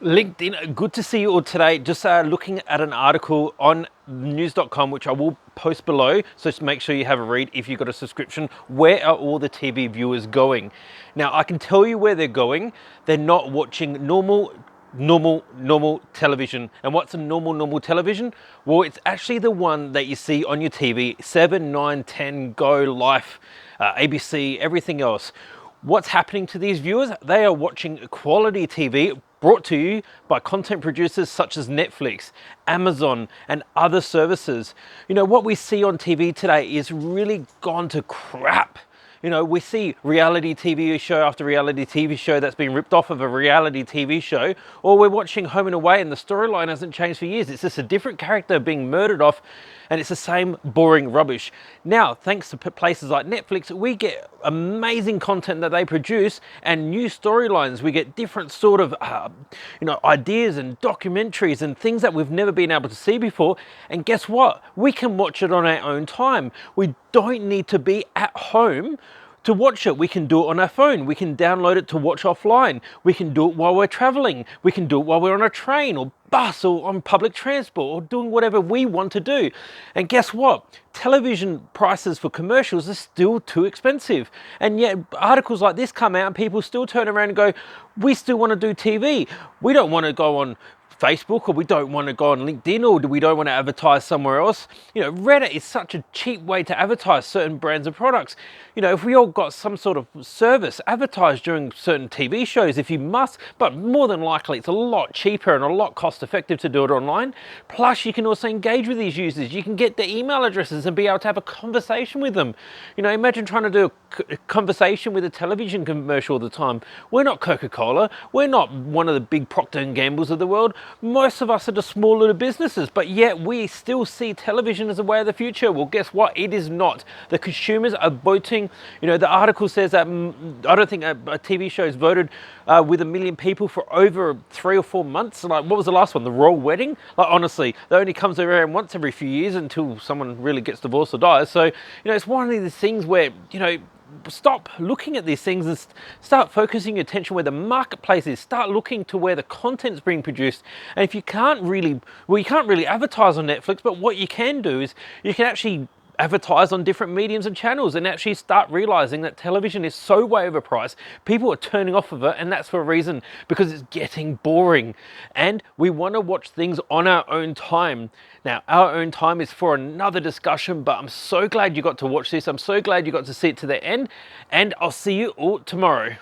LinkedIn, good to see you all today. Just looking at an article on news.com, which I will post below. So just make sure you have a read if you've got a subscription. Where are all the TV viewers going? Now, I can tell you where they're going. They're not watching normal television. And what's a normal television? Well, it's actually the one that you see on your TV, 7, 9, 10, Go, Life, ABC, everything else. What's happening to these viewers? They are watching quality TV brought to you by content producers such as Netflix, Amazon, and other services. You know, what we see on TV today is really gone to crap. You know, we see reality TV show after reality TV show that's been ripped off of a reality TV show, or we're watching Home and Away and the storyline hasn't changed for years. It's just a different character being murdered off, and it's the same boring rubbish. Now, thanks to places like Netflix, we get amazing content that they produce and new storylines. We get different sort of, ideas and documentaries and things that we've never been able to see before. And guess what? We can watch it on our own time. We don't need to be at home to watch it. We can do it on our phone. We can download it to watch offline. We can do it while we're traveling. We can do it while we're on a train or bus or on public transport or doing whatever we want to do. And guess what? Television prices for commercials are still too expensive. And yet articles like this come out and people still turn around and go, we still want to do TV. We don't want to go on Facebook, or we don't want to go on LinkedIn, or we don't want to advertise somewhere else. You know, Reddit is such a cheap way to advertise certain brands of products. You know, if we all got some sort of service, advertise during certain TV shows if you must, but more than likely it's a lot cheaper and a lot cost effective to do it online. Plus you can also engage with these users. You can get their email addresses and be able to have a conversation with them. You know, imagine trying to do a conversation with a television commercial all the time. We're not Coca-Cola. We're not one of the big Procter & Gambles of the world. Most of us are just small little businesses, but yet we still see television as a way of the future. Well, guess what? It is not. The consumers are voting. You know, the article says that I don't think a TV show is voted with 1 million people for over 3 or 4 months. Like, what was the last one? The Royal Wedding? Like, honestly, that only comes around once every few years until someone really gets divorced or dies. So, you know, it's one of these things where, you know, stop looking at these things and start focusing your attention where the marketplace is. Start looking to where the content's being produced. And if you can't really, you can't really advertise on Netflix, but what you can do is you can actually advertise on different mediums and channels and actually start realizing that television is so way overpriced. People are turning off of it, and that's for a reason, because it's getting boring. And we want to watch things on our own time. Now, our own time is for another discussion, but I'm so glad you got to watch this. I'm so glad you got to see it to the end, and I'll see you all tomorrow.